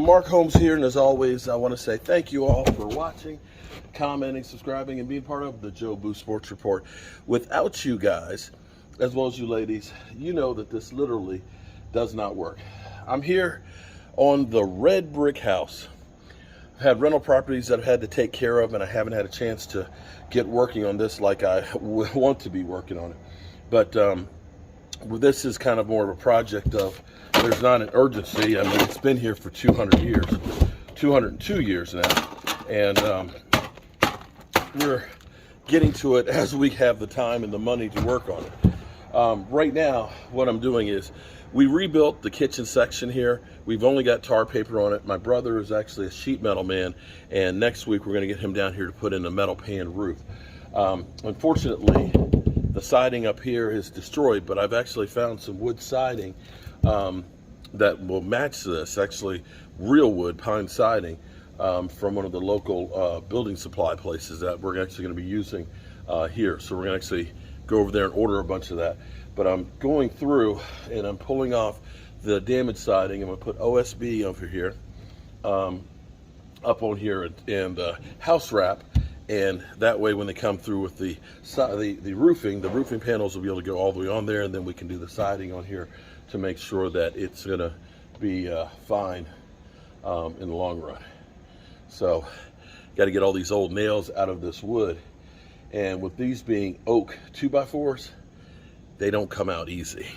Mark Holmes here, and as always, I want to say thank you all for watching, commenting, subscribing, and being part of the Joe Boo Sports Report. Without you guys, as well as you ladies, you know that this literally does not work. I'm here on the red brick house. I've had rental properties that I've had to take care of, and I haven't had a chance to get working on this like I want to be working on it. But this is kind of more of a project of, there's not an urgency. I mean, it's been here for 200 years, 202 years now. And we're getting to it as we have the time and the money to work on it. Right now, what I'm doing is, we rebuilt the kitchen section here. We've only got tar paper on it. My brother is actually a sheet metal man, and next week we're gonna get him down here to put in a metal pan roof. Unfortunately, the siding up here is destroyed, but I've actually found some wood siding that will match this, actually real wood, pine siding, from one of the local building supply places that we're actually going to be using here. So we're going to actually go over there and order a bunch of that. But I'm going through and I'm pulling off the damaged siding. I'm going to put OSB over here, up on here, and house wrap. And that way, when they come through with the roofing panels will be able to go all the way on there, and then we can do the siding on here to make sure that it's gonna be fine in the long run. So, got to get all these old nails out of this wood, and with these being oak 2x4s, they don't come out easy.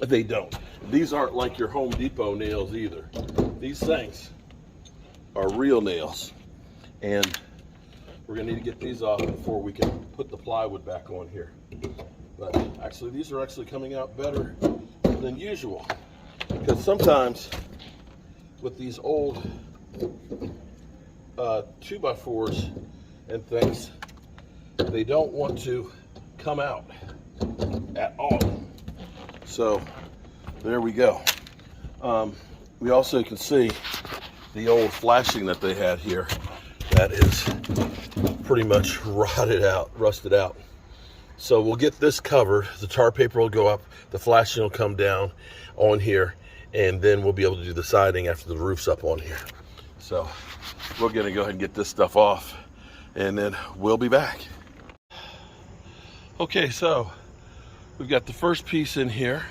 They don't. These aren't like your Home Depot nails either. These things are real nails, and we're gonna need to get these off before we can put the plywood back on here. But actually, these are actually coming out better than usual, because sometimes with these old 2x4s and things, they don't want to come out at all. So there we go. We also can see the old flashing that they had here. That is pretty much rusted out. So we'll get this covered. The tar paper will go up, the flashing will come down on here, and then we'll be able to do the siding after the roof's up on here. So we're gonna go ahead and get this stuff off, and then we'll be back. Okay, so we've got the first piece in here,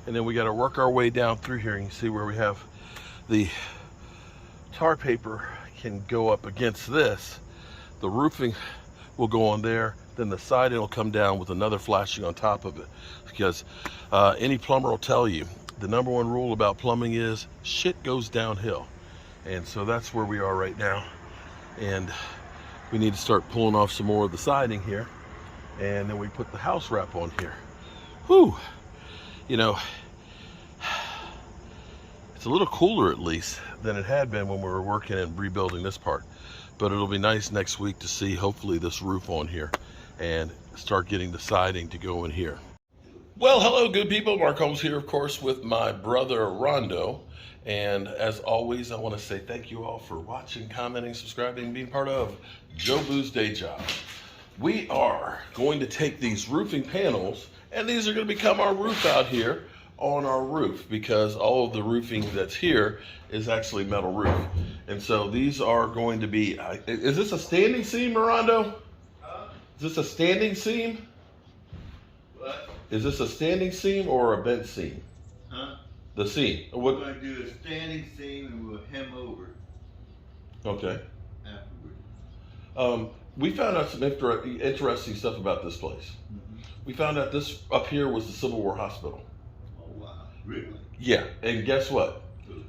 and then we got to work our way down through here. You can see where we have the tar paper can go up against this. The roofing will go on there, then the siding will come down with another flashing on top of it. Because any plumber will tell you, the number one rule about plumbing is shit goes downhill. And so that's where we are right now. And we need to start pulling off some more of the siding here. And then we put the house wrap on here. Whew, you know, it's a little cooler at least than it had been when we were working and rebuilding this part. But it'll be nice next week to see hopefully this roof on here and start getting the siding to go in here. Well, hello good people, Mark Holmes here, of course, with my brother Rondo. And as always, I want to say thank you all for watching, commenting, subscribing, and being part of Joe Boo's Day Job. We are going to take these roofing panels, and these are going to become our roof out here on our roof, because all of the roofing that's here is actually metal roof. And so these are going to be, is this a standing seam, Rondo? Is this a standing seam? What? Is this a standing seam or a bent seam? Huh? The seam. We're going to do a standing seam and we'll hem over Okay. afterwards. We found out some interesting stuff about this place. Mm-hmm. We found out this up here was the Civil War hospital. Oh, wow. Really? Yeah, and guess what?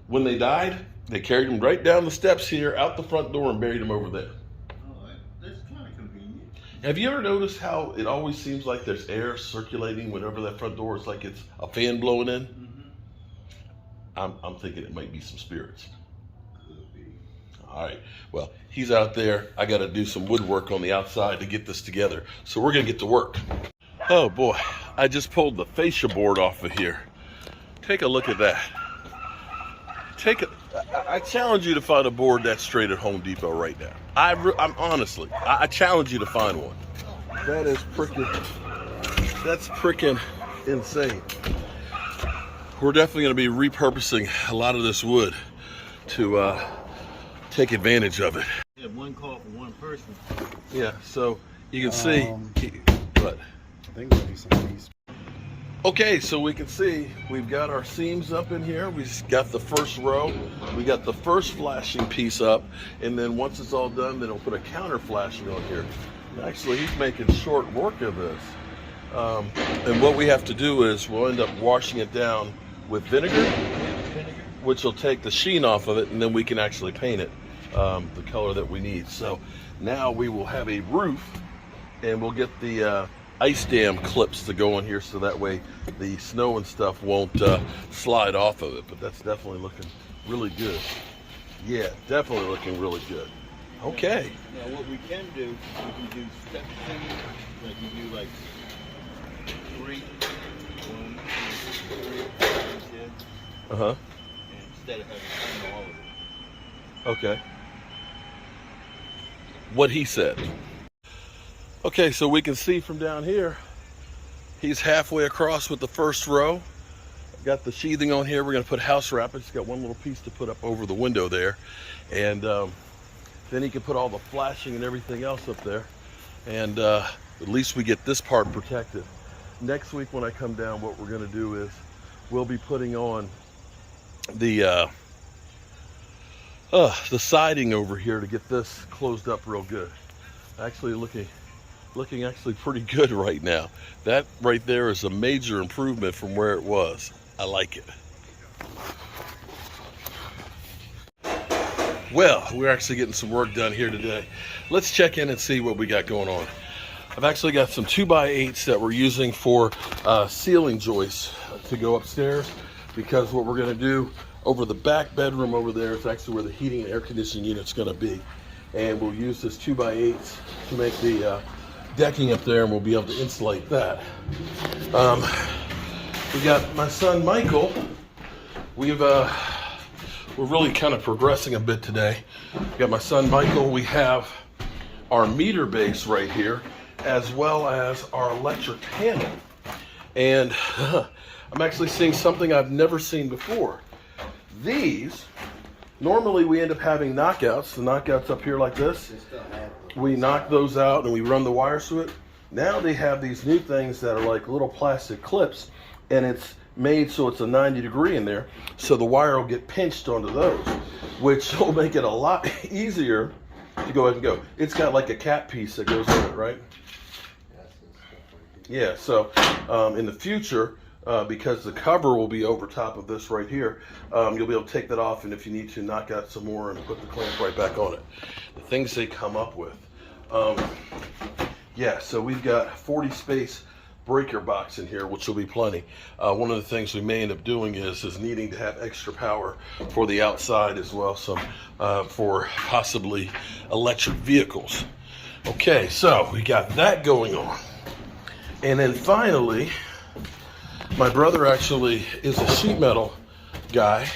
When they died, they carried them right down the steps here, out the front door, and buried them over there. Oh, that's kind of convenient. Have you ever noticed how it always seems like there's air circulating whenever that front door is like it's a fan blowing in? Mm-hmm. I'm thinking it might be some spirits. Could be. All right, well, he's out there. I got to do some woodwork on the outside to get this together. So we're going to get to work. Oh boy, I just pulled the fascia board off of here. Take a look at that. I challenge you to find a board that's straight at Home Depot right now. I'm honestly, I challenge you to find one. That's freaking insane. We're definitely going to be repurposing a lot of this wood to take advantage of it. Yeah, one call for one person. Yeah, so you can see, but I think there'll be some of these. okay, so we can see we've got our seams up in here. We've got the first row. We got the first flashing piece up, and then once it's all done, then we'll put a counter flashing on here. Actually, he's making short work of this. And what we have to do is we'll end up washing it down with vinegar, which will take the sheen off of it, and then we can actually paint it the color that we need. So now we will have a roof, and we'll get the ice dam clips to go on here so that way the snow and stuff won't slide off of it. But that's definitely looking really good. Yeah, definitely looking really good. Okay. Now what we can do, we can do step seams, like you do like 3, 1, 2, 3, 4, 10, instead of having all of it. Okay. What he said. Okay, so we can see from down here, he's halfway across with the first row. Got the sheathing on here. We're going to put house wrap. It's got one little piece to put up over the window there. And then he can put all the flashing and everything else up there. And at least we get this part protected. Next week when I come down, what we're going to do is we'll be putting on the siding over here to get this closed up real good. Actually looking actually pretty good right now. That right there is a major improvement from where it was. I like it. Well, we're actually getting some work done here today. Let's check in and see what we got going on. I've actually got some 2x8s that we're using for ceiling joists to go upstairs, because what we're going to do over the back bedroom over there is actually where the heating and air conditioning unit's going to be. And we'll use this 2x8s to make the decking up there, and we'll be able to insulate that. We got my son Michael. We're really kind of progressing a bit today. We got my son Michael. We have our meter base right here, as well as our electric panel. And I'm actually seeing something I've never seen before. These, normally we end up having knockouts. The knockouts up here like this. We knock those out and we run the wires through it. Now they have these new things that are like little plastic clips, and it's made so it's a 90-degree in there, so the wire will get pinched onto those, which will make it a lot easier to go ahead and go. It's got like a cap piece that goes on it, right? Yeah, so in the future, because the cover will be over top of this right here, you'll be able to take that off, and if you need to, knock out some more and put the clamp right back on it. The things they come up with. Yeah, so we've got 40 space breaker box in here, which will be plenty. One of the things we may end up doing is needing to have extra power for the outside as well, some for possibly electric vehicles. Okay, so we got that going on. And then finally, my brother actually is a sheet metal guy,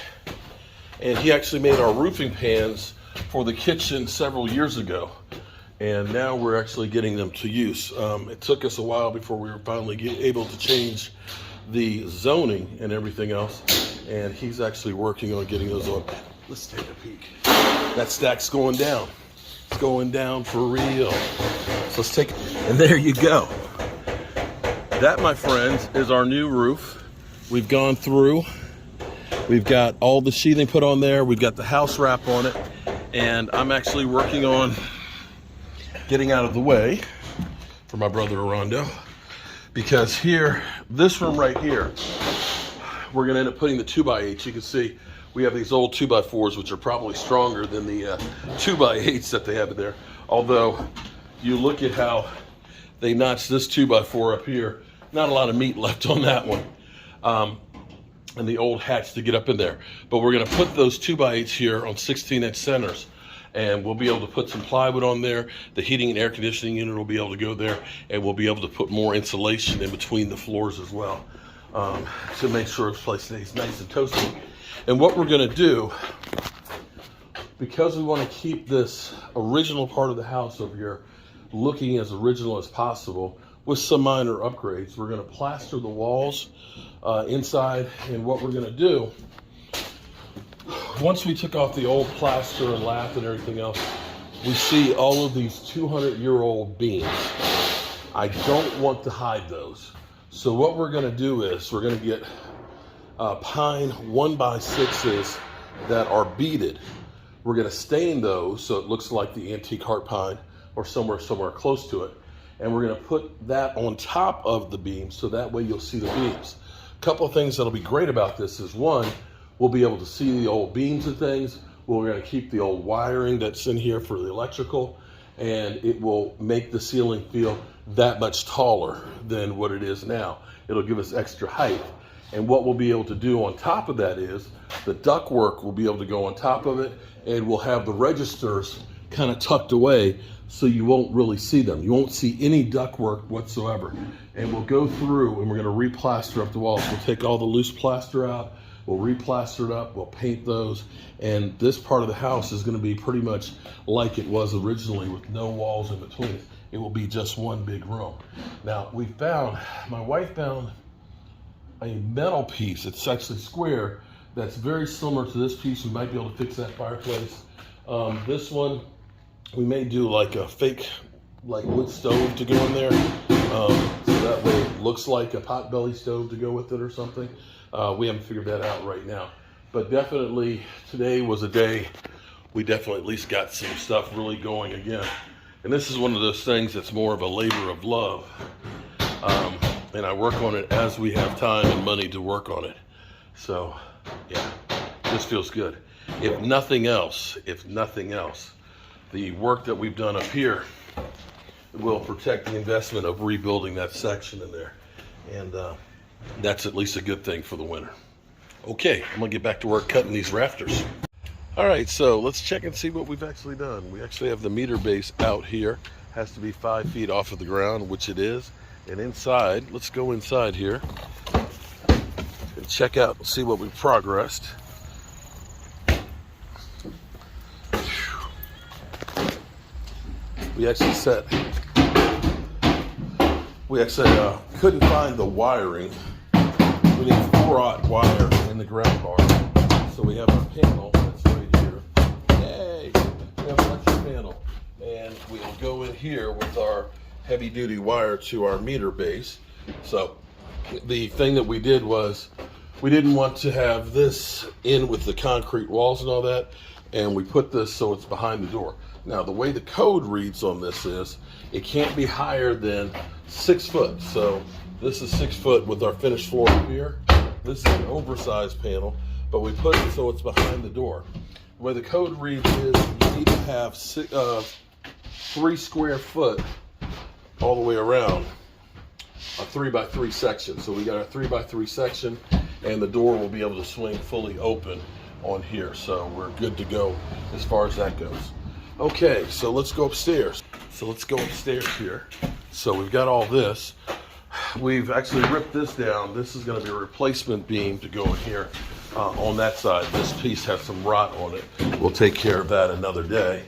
and he actually made our roofing pans for the kitchen several years ago. And now we're actually getting them to use. It took us a while before we were finally able to change the zoning and everything else. And he's actually working on getting those on. Let's take a peek. That stack's going down. It's going down for real. So let's take, and there you go. That, my friends, is our new roof. We've gone through. We've got all the sheathing put on there. We've got the house wrap on it. And I'm actually working on getting out of the way for my brother Arando, because here, this room right here, we're gonna end up putting the 2x8s. You can see we have these old 2x4s, which are probably stronger than the 2x8s that they have in there. Although you look at how they notched this 2x4 up here, not a lot of meat left on that one. And the old hatch to get up in there. But we're gonna put those 2x8s here on 16-inch centers, and we'll be able to put some plywood on there. The heating and air conditioning unit will be able to go there, and we'll be able to put more insulation in between the floors as well, to make sure this place stays nice and toasty. And what we're gonna do, because we wanna keep this original part of the house over here looking as original as possible with some minor upgrades, we're gonna plaster the walls inside, and what we're gonna do, once we took off the old plaster and lath and everything else, we see all of these 200-year-old beams. I don't want to hide those. So what we're gonna do is we're gonna get pine 1x6s that are beaded. We're gonna stain those so it looks like the antique heart pine or somewhere close to it. And we're gonna put that on top of the beams so that way you'll see the beams. A couple of things that'll be great about this is, one, we'll be able to see the old beams and things. We're gonna keep the old wiring that's in here for the electrical, and it will make the ceiling feel that much taller than what it is now. It'll give us extra height. And what we'll be able to do on top of that is the ductwork will be able to go on top of it, and we'll have the registers kind of tucked away so you won't really see them. You won't see any ductwork whatsoever. And we'll go through and we're gonna re-plaster up the walls. We'll take all the loose plaster out, we'll re-plaster it up, we'll paint those, and this part of the house is gonna be pretty much like it was originally with no walls in between it. It will be just one big room. Now, my wife found a metal piece, it's actually square, that's very similar to this piece. We might be able to fix that fireplace. This one, we may do like a fake wood stove to go in there. So that way it looks like a potbelly stove to go with it or something. We haven't figured that out right now. But definitely today was a day we definitely at least got some stuff really going again. And this is one of those things that's more of a labor of love. And I work on it as we have time and money to work on it. So yeah, this feels good. If nothing else, the work that we've done up here will protect the investment of rebuilding that section in there. And that's at least a good thing for the winter. Okay, I'm gonna get back to work cutting these rafters. All right, so let's check and see what we've actually done. We actually have the meter base out here. Has to be 5 feet off of the ground, which it is. And inside, let's go inside here and check out and see what we've progressed. We actually couldn't find the wiring. We need 4-aught wire in the ground bar. So we have our panel that's right here. Yay! We have an electric panel. And we'll go in here with our heavy duty wire to our meter base. So the thing that we did was we didn't want to have this in with the concrete walls and all that, and we put this so it's behind the door. Now the way the code reads on this is it can't be higher than 6 foot. So this is 6 foot with our finished floor up here. This is an oversized panel, but we put it so it's behind the door. The way the code reads is you need to have 3 square foot all the way around a 3x3 section. So we got our 3x3 section, and the door will be able to swing fully open on here. So we're good to go as far as that goes. Okay, so let's go upstairs. Here. So we've got all this. We've actually ripped this down. This is going to be a replacement beam to go in here on that side. This piece has some rot on it. We'll take care of that another day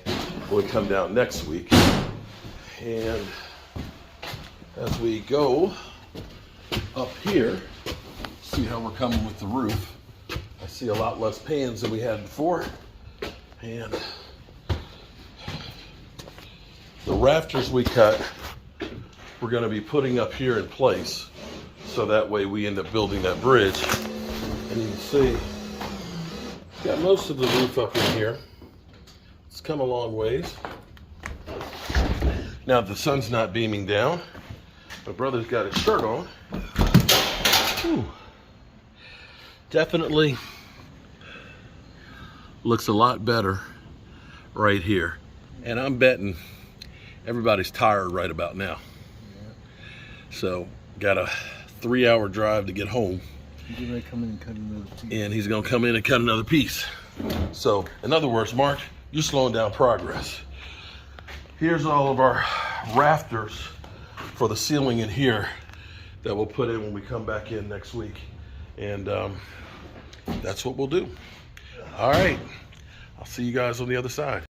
when we come down next week. And as we go up here, see how we're coming with the roof. I see a lot less pans than we had before. And the rafters we cut, we're going to be putting up here in place. So that way we end up building that bridge. And you can see, got most of the roof up in here. It's come a long ways. Now the sun's not beaming down. My brother's got his shirt on. Whew. Definitely looks a lot better right here. And I'm betting everybody's tired right about now. So got a 3-hour drive to get home. He's gonna come in and cut another piece. And he's gonna come in and cut another piece. So in other words, Mark, you're slowing down progress. Here's all of our rafters for the ceiling in here that we'll put in when we come back in next week. And that's what we'll do. All right, I'll see you guys on the other side.